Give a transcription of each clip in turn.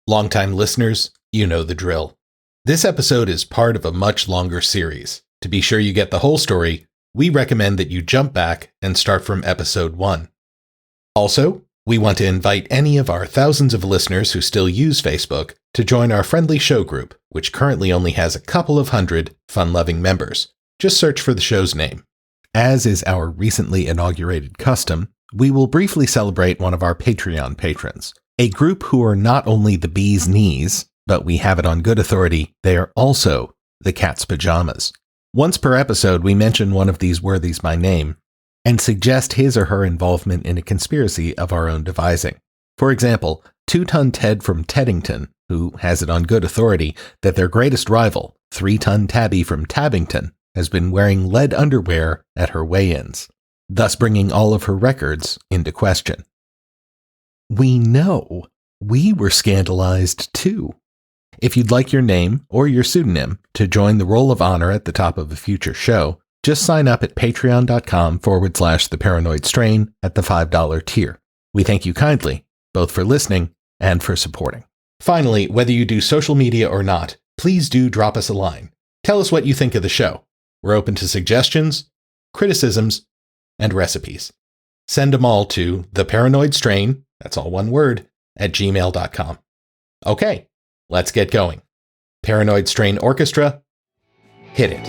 Longtime listeners, you know the drill. This episode is part of a much longer series. To be sure you get the whole story, we recommend that you jump back and start from episode 1. Also, we want to invite any of our thousands of listeners who still use Facebook to join our friendly show group, which currently only has a couple of hundred fun-loving members. Just search for the show's name. As is our recently inaugurated custom, we will briefly celebrate one of our Patreon patrons, a group who are not only the bee's knees, but we have it on good authority, they are also the cat's pajamas. Once per episode, we mention one of these worthies by name and suggest his or her involvement in a conspiracy of our own devising. For example, 2-Ton Ted from Teddington, who has it on good authority that their greatest rival, 3-Ton Tabby from Tabbington, has been wearing lead underwear at her weigh-ins, thus bringing all of her records into question. We know we were scandalized too. If you'd like your name or your pseudonym to join the roll of honor at the top of a future show, just sign up at patreon.com/theparanoidstrain at the $5 tier. We thank you kindly, both for listening and for supporting. Finally, whether you do social media or not, please do drop us a line. Tell us what you think of the show. We're open to suggestions, criticisms, and recipes. Send them all to theparanoidstrain, that's all one word, at gmail.com. Okay, let's get going. Paranoid Strain Orchestra, hit it.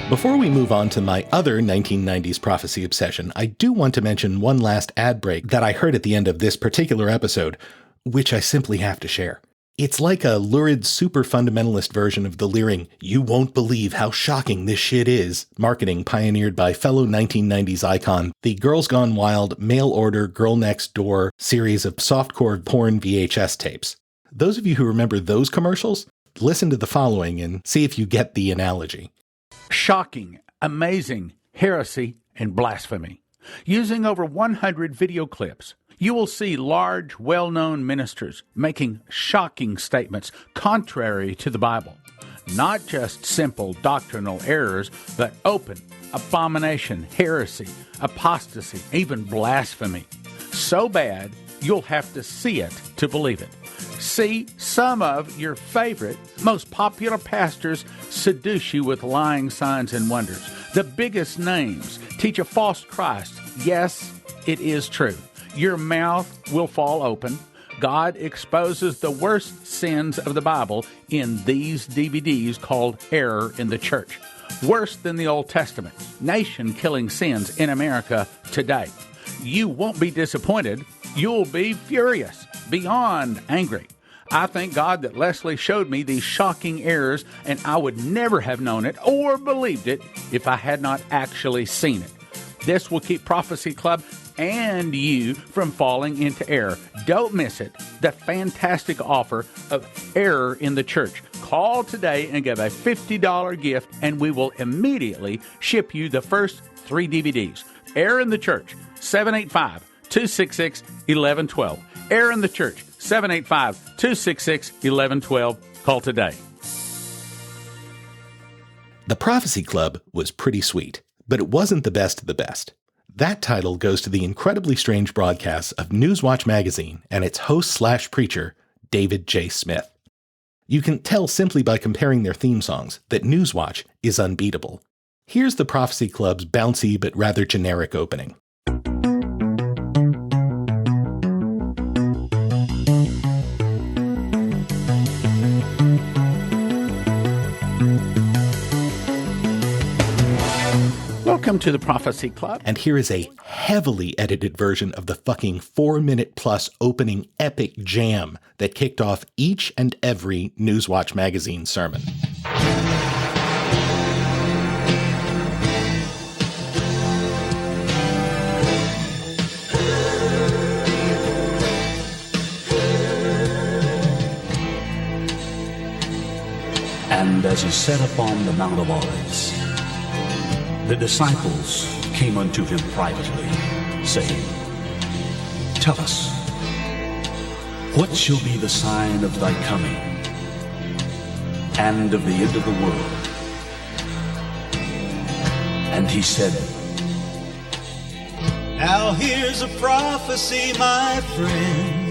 Before we move on to my other 1990s prophecy obsession, I do want to mention one last ad break that I heard at the end of this particular episode, which I simply have to share. It's like a lurid super fundamentalist version of the leering, "You won't believe how shocking this shit is" marketing pioneered by fellow 1990s icon, the Girls Gone Wild mail order Girl Next Door series of softcore porn VHS tapes. Those of you who remember those commercials, listen to the following and see if you get the analogy. Shocking, amazing, heresy, and blasphemy. Using over 100 video clips, you will see large, well-known ministers making shocking statements contrary to the Bible. Not just simple doctrinal errors, but open abomination, heresy, apostasy, even blasphemy. So bad, you'll have to see it to believe it. See some of your favorite, most popular pastors seduce you with lying signs and wonders. The biggest names teach a false Christ. Yes, it is true. Your mouth will fall open. God exposes the worst sins of the Bible in these DVDs called Error in the Church. Worse than the Old Testament. Nation-killing sins in America today. You won't be disappointed. You'll be furious, beyond angry. I thank God that Leslie showed me these shocking errors, and I would never have known it or believed it if I had not actually seen it. This will keep Prophecy Club and you from falling into error. Don't miss it. The fantastic offer of Error in the Church. Call today and give a $50 gift, and we will immediately ship you the first 3 DVDs. Error in the Church, 785-266-1112. Error in the Church, 785-266-1112. Call today. The Prophecy Club was pretty sweet, but it wasn't the best of the best. That title goes to the incredibly strange broadcasts of Newswatch magazine and its host/preacher, David J. Smith. You can tell simply by comparing their theme songs that Newswatch is unbeatable. Here's the Prophecy Club's bouncy but rather generic opening. Welcome to the Prophecy Club. And here is a heavily edited version of the fucking 4-minute plus opening epic jam that kicked off each and every Newswatch magazine sermon. And as he sat upon the Mount of Olives, the disciples came unto him privately, saying, Tell us, what shall be the sign of thy coming and of the end of the world? And he said, Now here's a prophecy, my friends,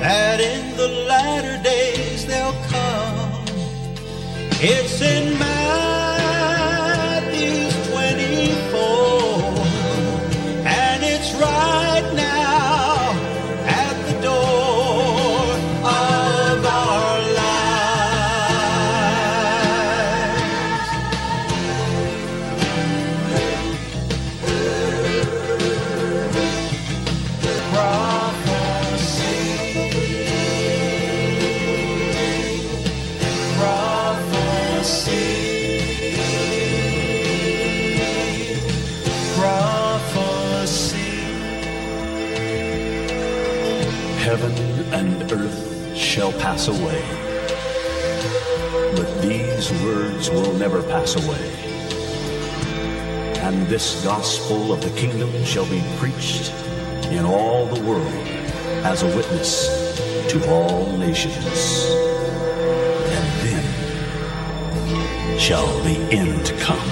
that in the latter days they'll come. It's in Matthew 24, and it's right now at the door of our Heaven and earth shall pass away, but these words will never pass away. And this gospel of the kingdom shall be preached in all the world as a witness to all nations. And then shall the end come.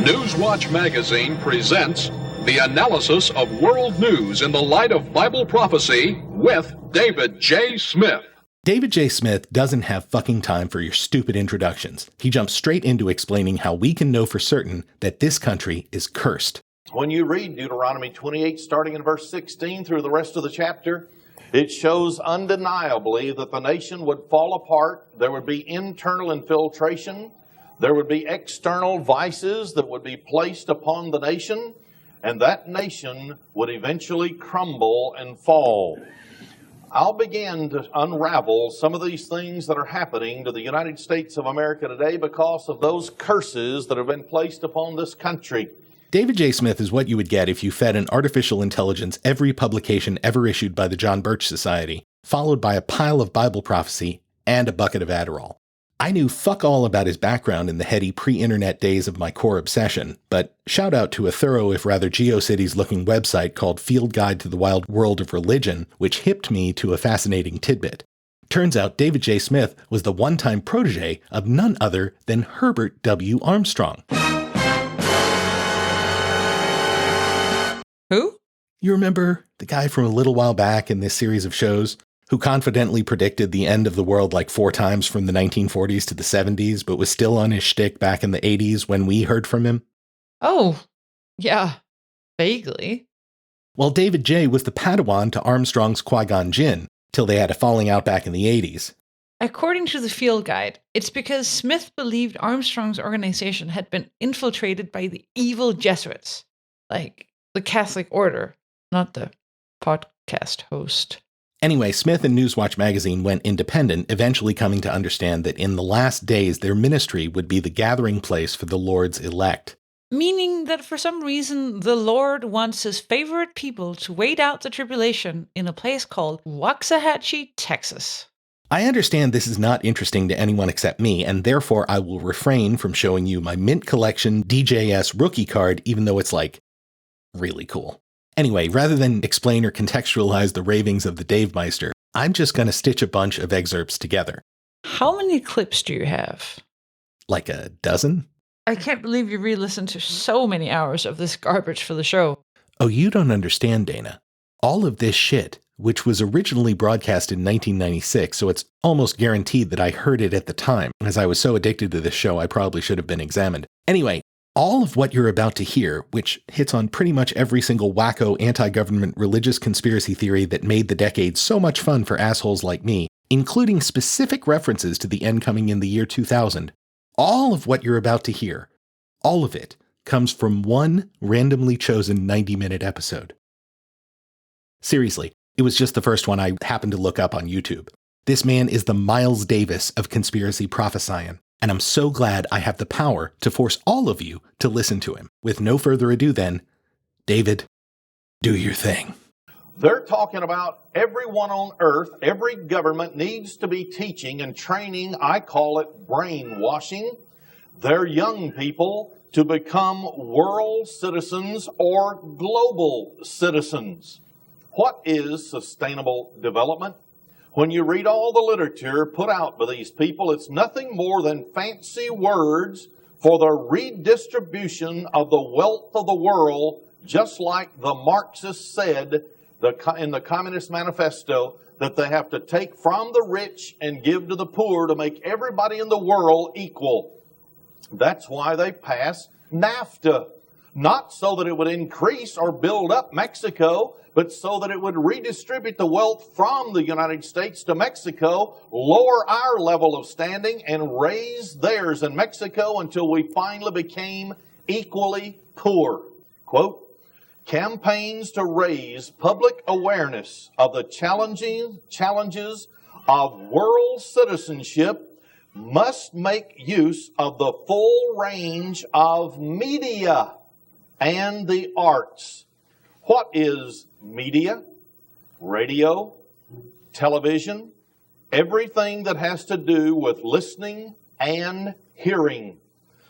Newswatch Magazine presents the analysis of world news in the light of Bible prophecy with David J. Smith. David J. Smith doesn't have fucking time for your stupid introductions. He jumps straight into explaining how we can know for certain that this country is cursed. When you read Deuteronomy 28, starting in verse 16 through the rest of the chapter, it shows undeniably that the nation would fall apart. There would be internal infiltration. There would be external vices that would be placed upon the nation, and that nation would eventually crumble and fall. I'll begin to unravel some of these things that are happening to the United States of America today because of those curses that have been placed upon this country. David J. Smith is what you would get if you fed an artificial intelligence every publication ever issued by the John Birch Society, followed by a pile of Bible prophecy and a bucket of Adderall. I knew fuck all about his background in the heady pre-internet days of my core obsession, but shout out to a thorough if rather GeoCities-looking website called Field Guide to the Wild World of Religion, which hipped me to a fascinating tidbit. Turns out David J. Smith was the one-time protege of none other than Herbert W. Armstrong. Who? You remember the guy from a little while back in this series of shows who confidently predicted the end of the world like 4 times from the 1940s to the 70s, but was still on his shtick back in the 80s when we heard from him? Oh, yeah, vaguely. Well, David J. was the Padawan to Armstrong's Qui-Gon Jinn, till they had a falling out back in the 80s. According to the Field Guide, it's because Smith believed Armstrong's organization had been infiltrated by the evil Jesuits, like the Catholic Order, not the podcast host. Anyway, Smith and Newswatch magazine went independent, eventually coming to understand that in the last days their ministry would be the gathering place for the Lord's elect. Meaning that for some reason the Lord wants his favorite people to wait out the tribulation in a place called Waxahachie, Texas. I understand this is not interesting to anyone except me, and therefore I will refrain from showing you my Mint Collection DJS rookie card, even though it's like really cool. Anyway, rather than explain or contextualize the ravings of the Dave Meister, I'm just going to stitch a bunch of excerpts together. How many clips do you have? Like a dozen? I can't believe you re-listened to so many hours of this garbage for the show. Oh, you don't understand, Dana. All of this shit, which was originally broadcast in 1996, so it's almost guaranteed that I heard it at the time. As I was so addicted to this show, I probably should have been examined. Anyway, all of what you're about to hear, which hits on pretty much every single wacko anti-government religious conspiracy theory that made the decade so much fun for assholes like me, including specific references to the end coming in the year 2000, all of what you're about to hear, all of it, comes from one randomly chosen 90-minute episode. Seriously, it was just the first one I happened to look up on YouTube. This man is the Miles Davis of conspiracy prophesying. And I'm so glad I have the power to force all of you to listen to him. With no further ado then, David, do your thing. They're talking about everyone on earth, every government needs to be teaching and training, I call it brainwashing, their young people to become world citizens or global citizens. What is sustainable development? When you read all the literature put out by these people, it's nothing more than fancy words for the redistribution of the wealth of the world, just like the Marxists said in the Communist Manifesto, that they have to take from the rich and give to the poor to make everybody in the world equal. That's why they passed NAFTA. Not so that it would increase or build up Mexico, but so that it would redistribute the wealth from the United States to Mexico, lower our level of standing, and raise theirs in Mexico until we finally became equally poor. Quote, campaigns to raise public awareness of the challenges of world citizenship must make use of the full range of media and the arts. What is media? Radio, television, everything that has to do with listening and hearing.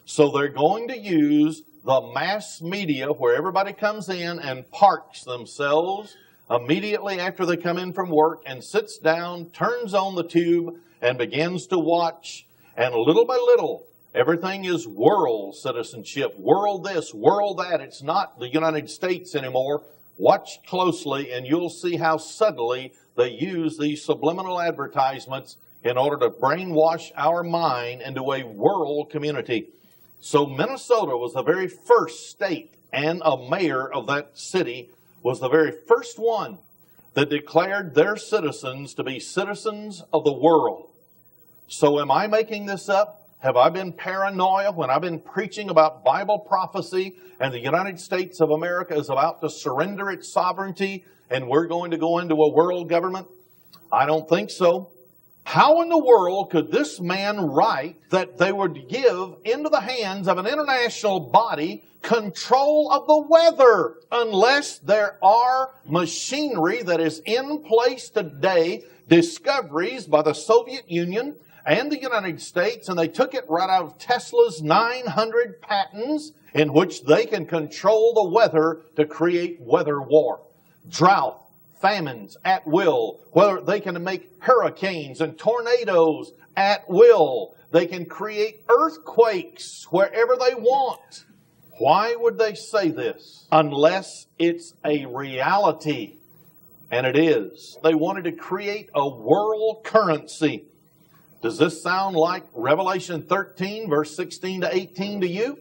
So they're going to use the mass media where everybody comes in and parks themselves immediately after they come in from work and sits down, turns on the tube, and begins to watch. And little by little, everything is world citizenship, world this, world that. It's not the United States anymore. Watch closely and you'll see how subtly they use these subliminal advertisements in order to brainwash our mind into a world community. So Minnesota was the very first state, and a mayor of that city was the very first one that declared their citizens to be citizens of the world. So am I making this up? Have I been paranoia when I've been preaching about Bible prophecy and the United States of America is about to surrender its sovereignty and we're going to go into a world government? I don't think so. How in the world could this man write that they would give into the hands of an international body control of the weather unless there are machinery that is in place today, discoveries by the Soviet Union and the United States, and they took it right out of Tesla's 900 patents in which they can control the weather to create weather war, drought, famines at will, whether they can make hurricanes and tornadoes at will. They can create earthquakes wherever they want. Why would they say this? Unless it's a reality. And it is. They wanted to create a world currency. Does this sound like Revelation 13, verse 16 to 18 to you?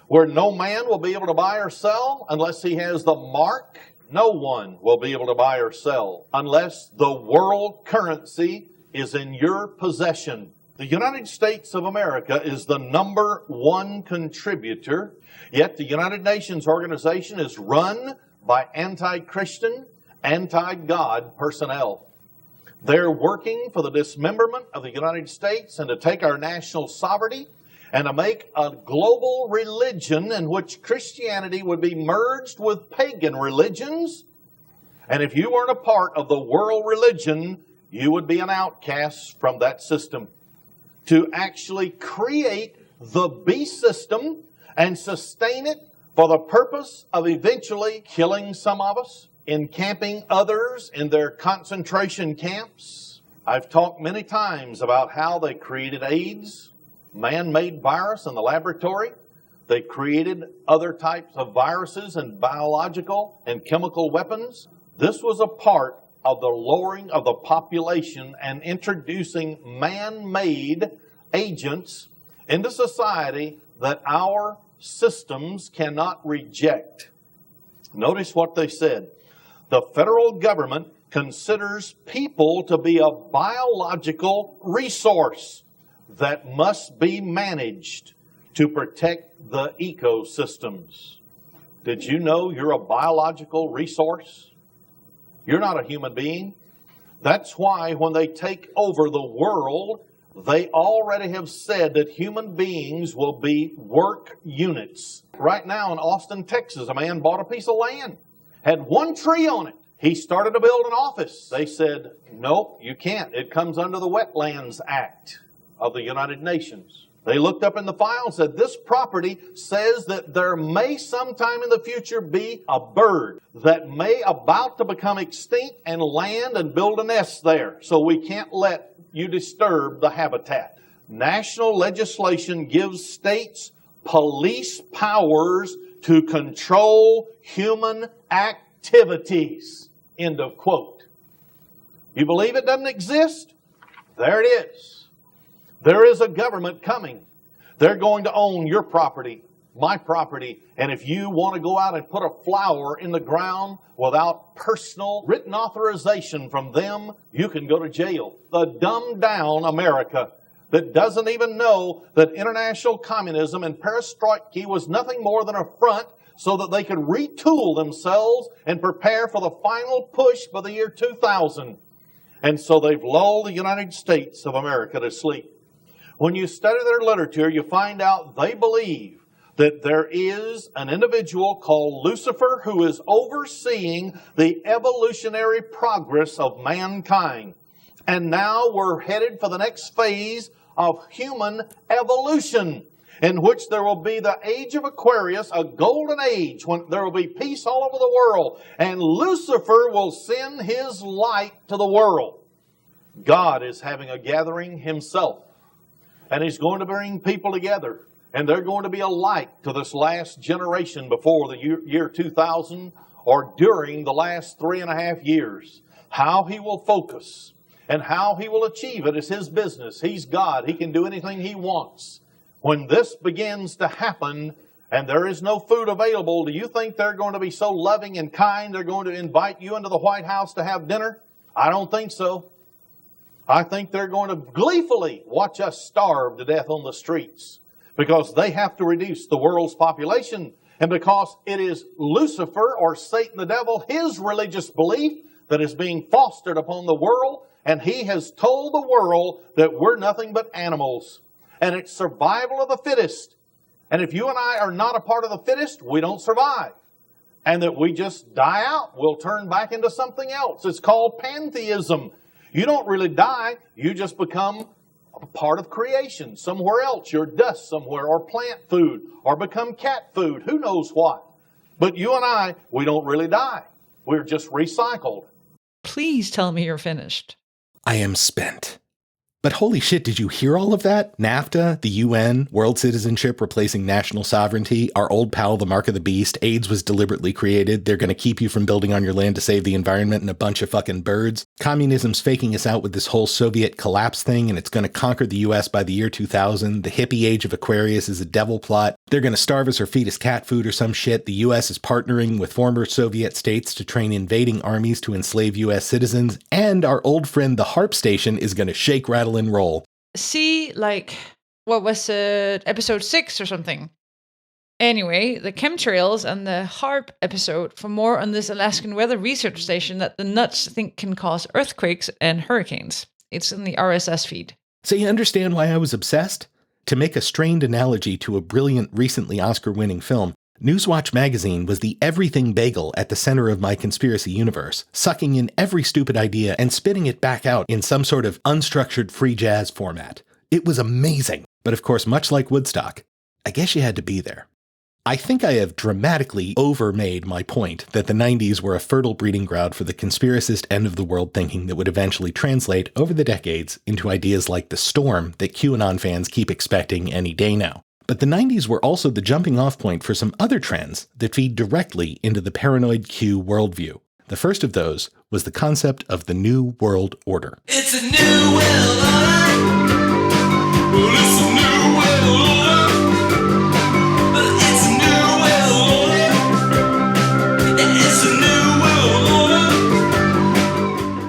Where no man will be able to buy or sell unless he has the mark. No one will be able to buy or sell unless the world currency is in your possession. The United States of America is the number one contributor, yet the United Nations organization is run by anti-Christian, anti-God personnel. They're working for the dismemberment of the United States and to take our national sovereignty and to make a global religion in which Christianity would be merged with pagan religions. And if you weren't a part of the world religion, you would be an outcast from that system. To actually create the beast system and sustain it for the purpose of eventually killing some of us, encamping others in their concentration camps. I've talked many times about how they created AIDS, man-made virus in the laboratory. They created other types of viruses and biological and chemical weapons. This was a part of the lowering of the population and introducing man-made agents into society that our systems cannot reject. Notice what they said. The federal government considers people to be a biological resource that must be managed to protect the ecosystems. Did you know you're a biological resource? You're not a human being. That's why when they take over the world, they already have said that human beings will be work units. Right now in Austin, Texas, a man bought a piece of land, had one tree on it, He started to build an office. They said, nope, you can't. It comes under the Wetlands Act of the United Nations. They looked up in the file and said, this property says that there may sometime in the future be a bird that may about to become extinct and land and build a nest there. So we can't let you disturb the habitat. National legislation gives states police powers to control human activities. End of quote. You believe it doesn't exist? There it is. There is a government coming. They're going to own your property, my property, and if you want to go out and put a flower in the ground without personal written authorization from them, you can go to jail. The dumbed down America that doesn't even know that international communism and perestroika was nothing more than a front so that they could retool themselves and prepare for the final push by the year 2000. And so they've lulled the United States of America to sleep. When you study their literature, you find out they believe that there is an individual called Lucifer who is overseeing the evolutionary progress of mankind. And now we're headed for the next phase of human evolution, in which there will be the age of Aquarius, a golden age, when there will be peace all over the world. And Lucifer will send his light to the world. God is having a gathering himself. And He's going to bring people together. And they're going to be a light to this last generation before the year 2000 or during the last 3.5 years. How He will focus and how He will achieve it is His business. He's God. He can do anything He wants. When this begins to happen and there is no food available, do you think they're going to be so loving and kind they're going to invite you into the White House to have dinner? I don't think so. I think they're going to gleefully watch us starve to death on the streets because they have to reduce the world's population, and because it is Lucifer or Satan the devil, his religious belief that is being fostered upon the world, and he has told the world that we're nothing but animals, and it's survival of the fittest. And if you and I are not a part of the fittest, we don't survive. And that we just die out. We'll turn back into something else. It's called pantheism. You don't really die. You just become a part of creation somewhere else. You're dust somewhere, or plant food, or become cat food. Who knows what? But you and I, we don't really die. We're just recycled. Please tell me you're finished. I am spent. But holy shit, did you hear all of that? NAFTA, the UN, world citizenship replacing national sovereignty, our old pal, the mark of the beast, AIDS was deliberately created, they're going to keep you from building on your land to save the environment, and a bunch of fucking birds. Communism's faking us out with this whole Soviet collapse thing, and it's going to conquer the US by the year 2000. The hippie age of Aquarius is a devil plot. They're going to starve us or feed us cat food or some shit. The US is partnering with former Soviet states to train invading armies to enslave US citizens, and our old friend the HARP station is going to shake, rattle, and roll. See, like, what was it, episode 6 or something? Anyway, the chemtrails and the HARP episode for more on this Alaskan weather research station that the nuts think can cause earthquakes and hurricanes. It's in the RSS feed. So you understand why I was obsessed? To make a strained analogy to a brilliant, recently Oscar-winning film, Newswatch magazine was the everything bagel at the center of my conspiracy universe, sucking in every stupid idea and spitting it back out in some sort of unstructured free jazz format. It was amazing. But of course, much like Woodstock, I guess you had to be there. I think I have dramatically overmade my point that the 90s were a fertile breeding ground for the conspiracist end-of-the-world thinking that would eventually translate over the decades into ideas like the storm that QAnon fans keep expecting any day now. But the 90s were also the jumping-off point for some other trends that feed directly into the paranoid Q worldview. The first of those was the concept of the New World Order. It's a new world order. Well, it's a new world order. Well, it's a new world order. It's a new world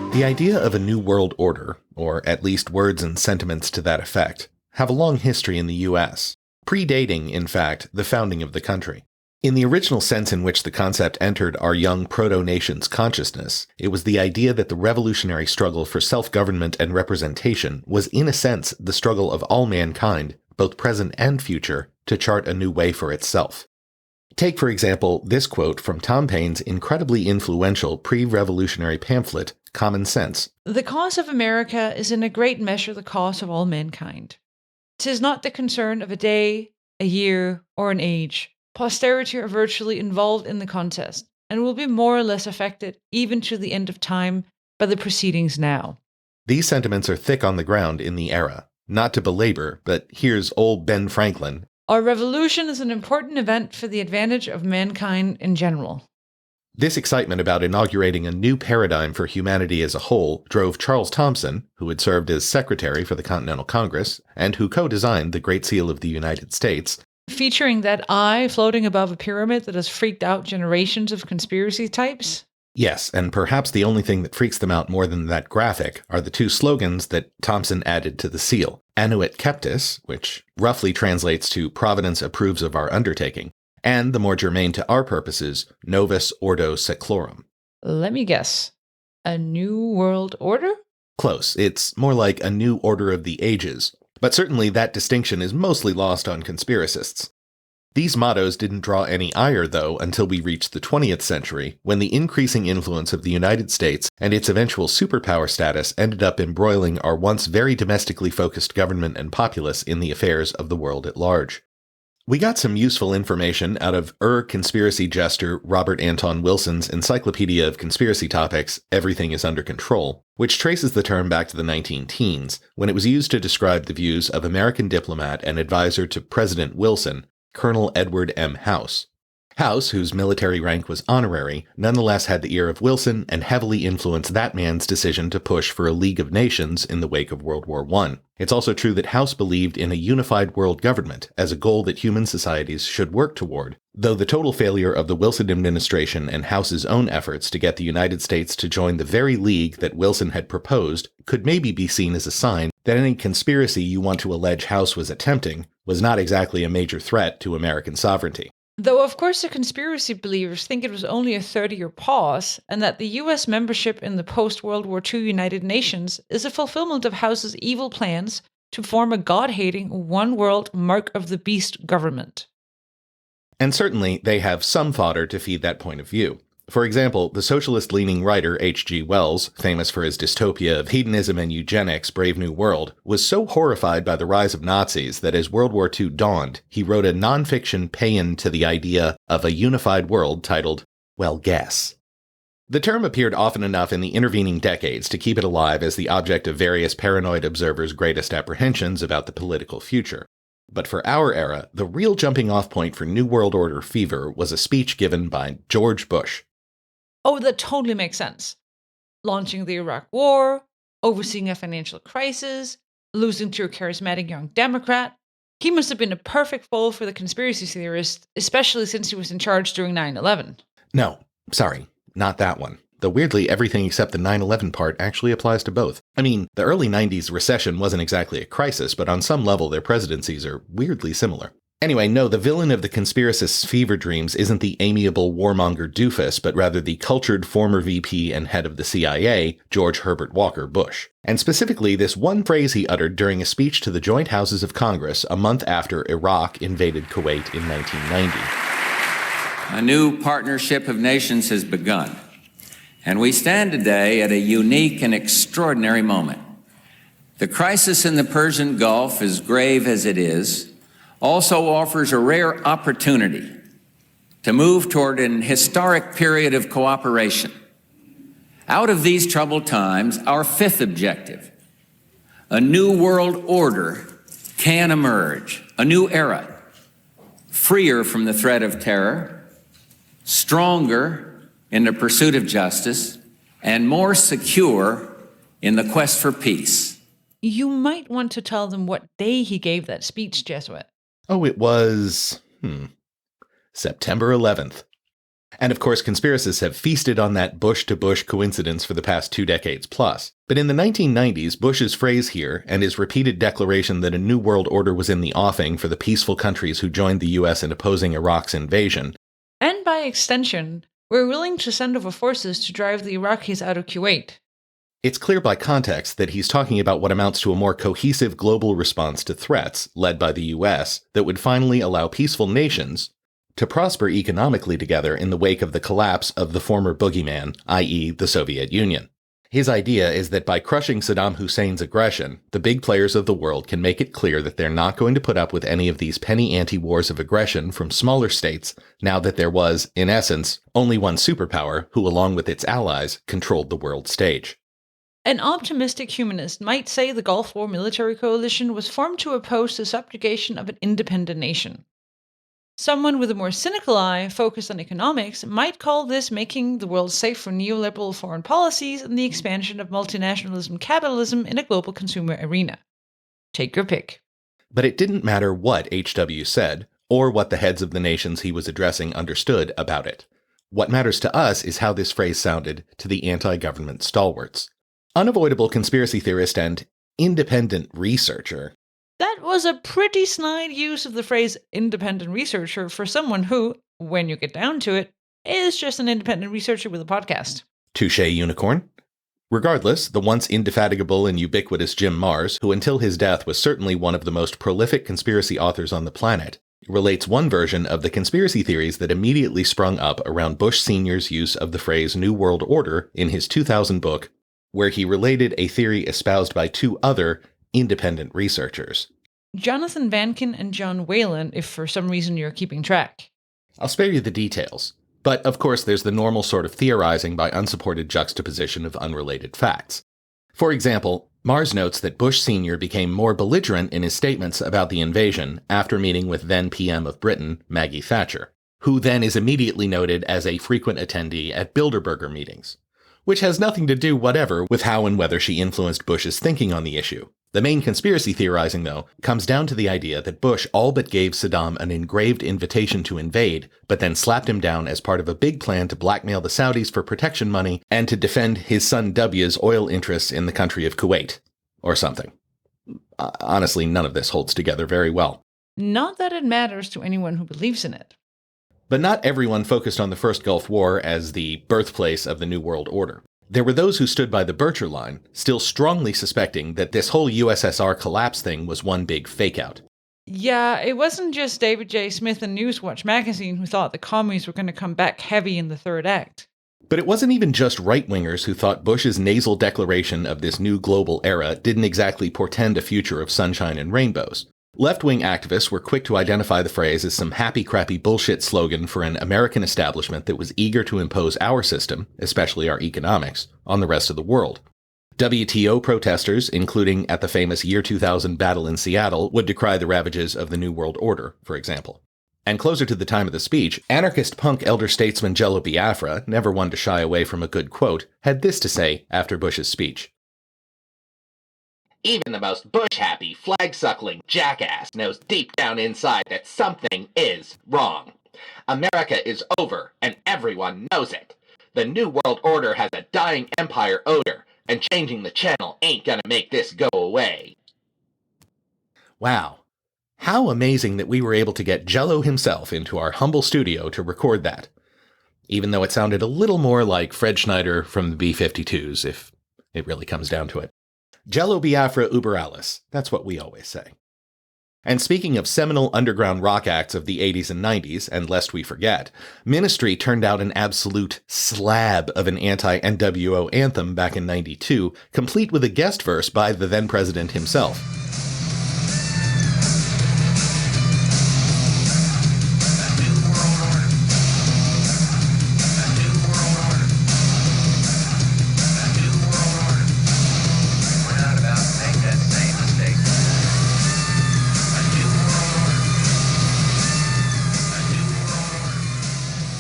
order. The idea of a New World Order, or at least words and sentiments to that effect, have a long history in the US. Predating, in fact, the founding of the country. In the original sense in which the concept entered our young proto-nation's consciousness, it was the idea that the revolutionary struggle for self-government and representation was in a sense the struggle of all mankind, both present and future, to chart a new way for itself. Take, for example, this quote from Tom Paine's incredibly influential pre-revolutionary pamphlet, Common Sense. The cause of America is in a great measure the cause of all mankind. 'Tis not the concern of a day, a year, or an age. Posterity are virtually involved in the contest, and will be more or less affected, even to the end of time, by the proceedings now. These sentiments are thick on the ground in the era. Not to belabor, but here's old Ben Franklin. Our revolution is an important event for the advantage of mankind in general. This excitement about inaugurating a new paradigm for humanity as a whole drove Charles Thomson, who had served as secretary for the Continental Congress, and who co-designed the Great Seal of the United States, Featuring that eye floating above a pyramid that has freaked out generations of conspiracy types? Yes, and perhaps the only thing that freaks them out more than that graphic are the two slogans that Thomson added to the seal. Annuit Captis, which roughly translates to Providence approves of our undertaking, and the more germane to our purposes, Novus Ordo Seclorum. Let me guess. A new world order? Close. It's more like a new order of the ages. But certainly that distinction is mostly lost on conspiracists. These mottos didn't draw any ire, though, until we reached the 20th century, when the increasing influence of the United States and its eventual superpower status ended up embroiling our once very domestically focused government and populace in the affairs of the world at large. We got some useful information out of conspiracy jester Robert Anton Wilson's Encyclopedia of Conspiracy Topics, Everything is Under Control, which traces the term back to the 19-teens, when it was used to describe the views of American diplomat and advisor to President Wilson, Colonel Edward M. House. House, whose military rank was honorary, nonetheless had the ear of Wilson and heavily influenced that man's decision to push for a League of Nations in the wake of World War I. It's also true that House believed in a unified world government as a goal that human societies should work toward, though the total failure of the Wilson administration and House's own efforts to get the United States to join the very league that Wilson had proposed could maybe be seen as a sign that any conspiracy you want to allege House was attempting was not exactly a major threat to American sovereignty. Though, of course, the conspiracy believers think it was only a 30-year pause, and that the US membership in the post-World War II United Nations is a fulfillment of House's evil plans to form a God-hating, one-world mark of the beast government. And certainly, they have some fodder to feed that point of view. For example, the socialist-leaning writer H.G. Wells, famous for his dystopia of hedonism and eugenics, Brave New World, was so horrified by the rise of Nazis that as World War II dawned, he wrote a non-fiction paean to the idea of a unified world titled, Well, Guess. The term appeared often enough in the intervening decades to keep it alive as the object of various paranoid observers' greatest apprehensions about the political future. But for our era, the real jumping-off point for New World Order fever was a speech given by George Bush. Oh, that totally makes sense. Launching the Iraq War, overseeing a financial crisis, losing to a charismatic young Democrat. He must have been a perfect foe for the conspiracy theorists, especially since he was in charge during 9/11. No, sorry, not that one. Though weirdly, everything except the 9/11 part actually applies to both. I mean, the early 90s recession wasn't exactly a crisis, but on some level their presidencies are weirdly similar. Anyway, no, the villain of the conspiracists' fever dreams isn't the amiable warmonger doofus, but rather the cultured former VP and head of the CIA, George Herbert Walker Bush. And specifically, this one phrase he uttered during a speech to the Joint Houses of Congress a month after Iraq invaded Kuwait in 1990. A new partnership of nations has begun, and we stand today at a unique and extraordinary moment. The crisis in the Persian Gulf, as grave as it is, also offers a rare opportunity to move toward an historic period of cooperation. Out of these troubled times, our fifth objective, a new world order, can emerge, a new era, freer from the threat of terror, stronger in the pursuit of justice, and more secure in the quest for peace. You might want to tell them what day he gave that speech, Jesuit. Oh, it was, September 11th. And of course, conspiracists have feasted on that Bush-to-Bush coincidence for the past 2 decades plus. But in the 1990s, Bush's phrase here, and his repeated declaration that a new world order was in the offing for the peaceful countries who joined the US in opposing Iraq's invasion. And by extension, we're willing to send over forces to drive the Iraqis out of Kuwait. It's clear by context that he's talking about what amounts to a more cohesive global response to threats, led by the US, that would finally allow peaceful nations, to prosper economically together in the wake of the collapse of the former boogeyman, i.e. the Soviet Union. His idea is that by crushing Saddam Hussein's aggression, the big players of the world can make it clear that they're not going to put up with any of these penny ante wars of aggression from smaller states now that there was, in essence, only one superpower who, along with its allies, controlled the world stage. An optimistic humanist might say the Gulf War military coalition was formed to oppose the subjugation of an independent nation. Someone with a more cynical eye, focused on economics, might call this making the world safe for neoliberal foreign policies and the expansion of multinationalism capitalism in a global consumer arena. Take your pick. But it didn't matter what H.W. said, or what the heads of the nations he was addressing understood about it. What matters to us is how this phrase sounded to the anti-government stalwarts. Unavoidable conspiracy theorist and independent researcher. That was a pretty snide use of the phrase independent researcher for someone who, when you get down to it, is just an independent researcher with a podcast. Touche, unicorn. Regardless, the once indefatigable and ubiquitous Jim Marrs, who until his death was certainly one of the most prolific conspiracy authors on the planet, relates one version of the conspiracy theories that immediately sprung up around Bush Sr.'s use of the phrase New World Order in his 2000 book, where he related a theory espoused by two other independent researchers. Jonathan Vankin and John Whalen, if for some reason you're keeping track. I'll spare you the details. But, of course, there's the normal sort of theorizing by unsupported juxtaposition of unrelated facts. For example, Marrs notes that Bush Sr. became more belligerent in his statements about the invasion after meeting with then PM of Britain, Maggie Thatcher, who then is immediately noted as a frequent attendee at Bilderberger meetings, which has nothing to do whatever with how and whether she influenced Bush's thinking on the issue. The main conspiracy theorizing, though, comes down to the idea that Bush all but gave Saddam an engraved invitation to invade, but then slapped him down as part of a big plan to blackmail the Saudis for protection money and to defend his son W's oil interests in the country of Kuwait, or something. Honestly, none of this holds together very well. Not that it matters to anyone who believes in it. But not everyone focused on the First Gulf War as the birthplace of the New World Order. There were those who stood by the Bircher line, still strongly suspecting that this whole USSR collapse thing was one big fake-out. Yeah, it wasn't just David J. Smith and Newswatch magazine who thought the commies were going to come back heavy in the third act. But it wasn't even just right-wingers who thought Bush's nasal declaration of this new global era didn't exactly portend a future of sunshine and rainbows. Left-wing activists were quick to identify the phrase as some happy-crappy bullshit slogan for an American establishment that was eager to impose our system, especially our economics, on the rest of the world. WTO protesters, including at the famous Year 2000 battle in Seattle, would decry the ravages of the New World Order, for example. And closer to the time of the speech, anarchist punk elder statesman Jello Biafra, never one to shy away from a good quote, had this to say after Bush's speech. Even the most bush-happy, flag-suckling jackass knows deep down inside that something is wrong. America is over, and everyone knows it. The New World Order has a dying empire odor, and changing the channel ain't gonna make this go away. Wow. How amazing that we were able to get Jello himself into our humble studio to record that. Even though it sounded a little more like Fred Schneider from the B-52s, if it really comes down to it. Jello Biafra uber alles. That's what we always say. And speaking of seminal underground rock acts of the 80s and 90s, and lest we forget, Ministry turned out an absolute slab of an anti-NWO anthem back in 92, complete with a guest verse by the then president himself.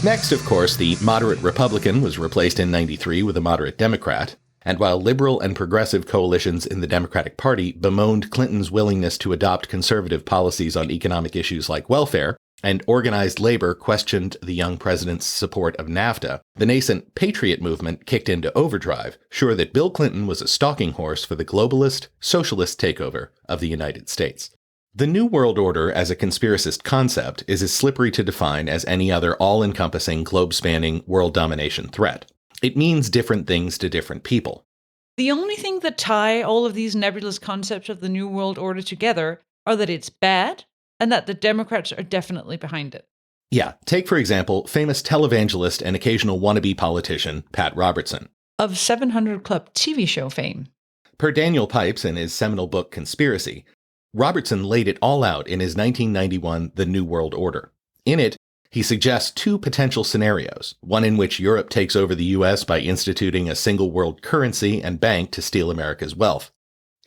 Next, of course, the moderate Republican was replaced in 93 with a moderate Democrat, and while liberal and progressive coalitions in the Democratic Party bemoaned Clinton's willingness to adopt conservative policies on economic issues like welfare, and organized labor questioned the young president's support of NAFTA, the nascent Patriot movement kicked into overdrive, sure that Bill Clinton was a stalking horse for the globalist, socialist takeover of the United States. The New World Order as a conspiracist concept is as slippery to define as any other all-encompassing, globe-spanning world domination threat. It means different things to different people. The only thing that tie all of these nebulous concepts of the New World Order together are that it's bad and that the Democrats are definitely behind it. Yeah, take for example, famous televangelist and occasional wannabe politician Pat Robertson. Of 700 Club TV show fame. Per Daniel Pipes in his seminal book Conspiracy, Robertson laid it all out in his 1991 The New World Order. In it, he suggests two potential scenarios, one in which Europe takes over the US by instituting a single world currency and bank to steal America's wealth.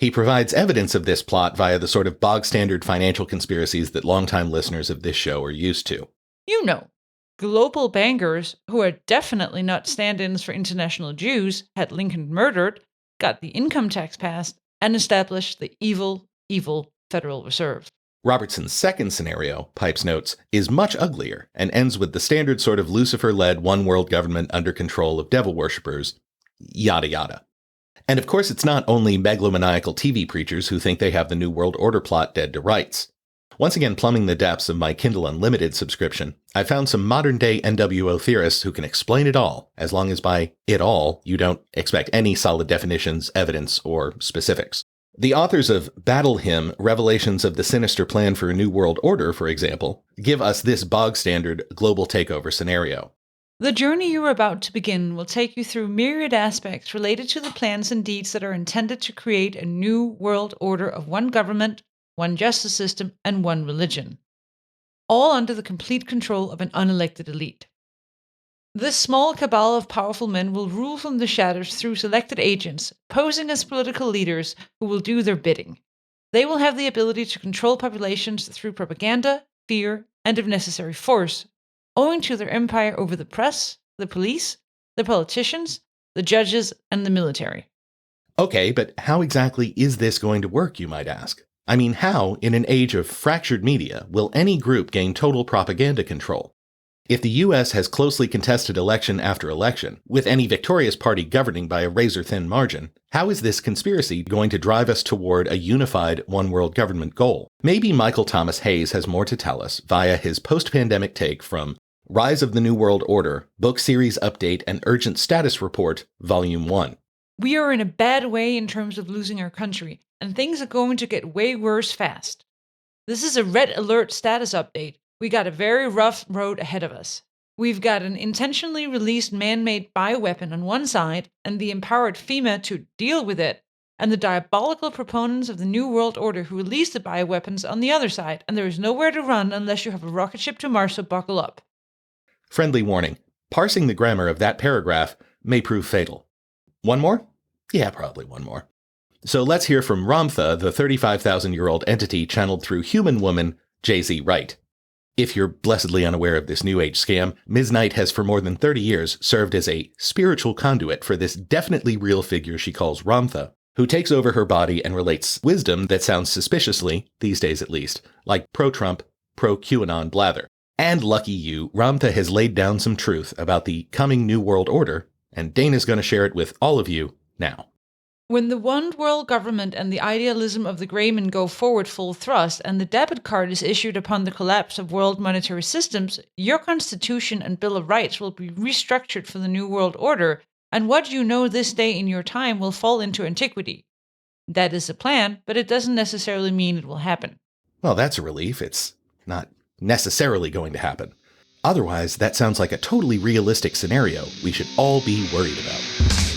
He provides evidence of this plot via the sort of bog-standard financial conspiracies that longtime listeners of this show are used to. You know, global bankers, who are definitely not stand-ins for international Jews, had Lincoln murdered, got the income tax passed, and established the evil Federal Reserve. Robertson's second scenario, Pipes notes, is much uglier and ends with the standard sort of Lucifer-led one-world government under control of devil worshippers, yada yada. And of course, it's not only megalomaniacal TV preachers who think they have the New World Order plot dead to rights. Once again, plumbing the depths of my Kindle Unlimited subscription, I found some modern-day NWO theorists who can explain it all, as long as by it all, you don't expect any solid definitions, evidence, or specifics. The authors of Battle Hymn, Revelations of the Sinister Plan for a New World Order, for example, give us this bog-standard global takeover scenario. The journey you're about to begin will take you through myriad aspects related to the plans and deeds that are intended to create a new world order of one government, one justice system, and one religion, all under the complete control of an unelected elite. This small cabal of powerful men will rule from the shadows through selected agents, posing as political leaders who will do their bidding. They will have the ability to control populations through propaganda, fear, and if necessary force, owing to their empire over the press, the police, the politicians, the judges, and the military. Okay, but how exactly is this going to work, you might ask? I mean, how, in an age of fractured media, will any group gain total propaganda control? If the US has closely contested election after election, with any victorious party governing by a razor-thin margin, how is this conspiracy going to drive us toward a unified one-world government goal? Maybe Michael Thomas Hayes has more to tell us via his post-pandemic take from Rise of the New World Order, Book Series Update and Urgent Status Report, Volume 1. We are in a bad way in terms of losing our country, and things are going to get way worse fast. This is a red alert status update. We got a very rough road ahead of us. We've got an intentionally released man-made bioweapon on one side, and the empowered FEMA to deal with it, and the diabolical proponents of the New World Order who released the bioweapons on the other side, and there is nowhere to run unless you have a rocket ship to Mars, so buckle up. Friendly warning, parsing the grammar of that paragraph may prove fatal. One more? Yeah, probably one more. So let's hear from Ramtha, the 35,000-year-old entity channeled through human woman J.Z. Wright. If you're blessedly unaware of this New Age scam, Ms. Knight has for more than 30 years served as a spiritual conduit for this definitely real figure she calls Ramtha, who takes over her body and relates wisdom that sounds suspiciously, these days at least, like pro-Trump, pro-QAnon blather. And lucky you, Ramtha has laid down some truth about the coming New World Order, and Dana's going to share it with all of you now. When the one world government and the idealism of the Greymen go forward full thrust and the debit card is issued upon the collapse of world monetary systems, your Constitution and Bill of Rights will be restructured for the New World Order, and what you know this day in your time will fall into antiquity. That is the plan, but it doesn't necessarily mean it will happen. Well, that's a relief. It's not necessarily going to happen. Otherwise, that sounds like a totally realistic scenario we should all be worried about.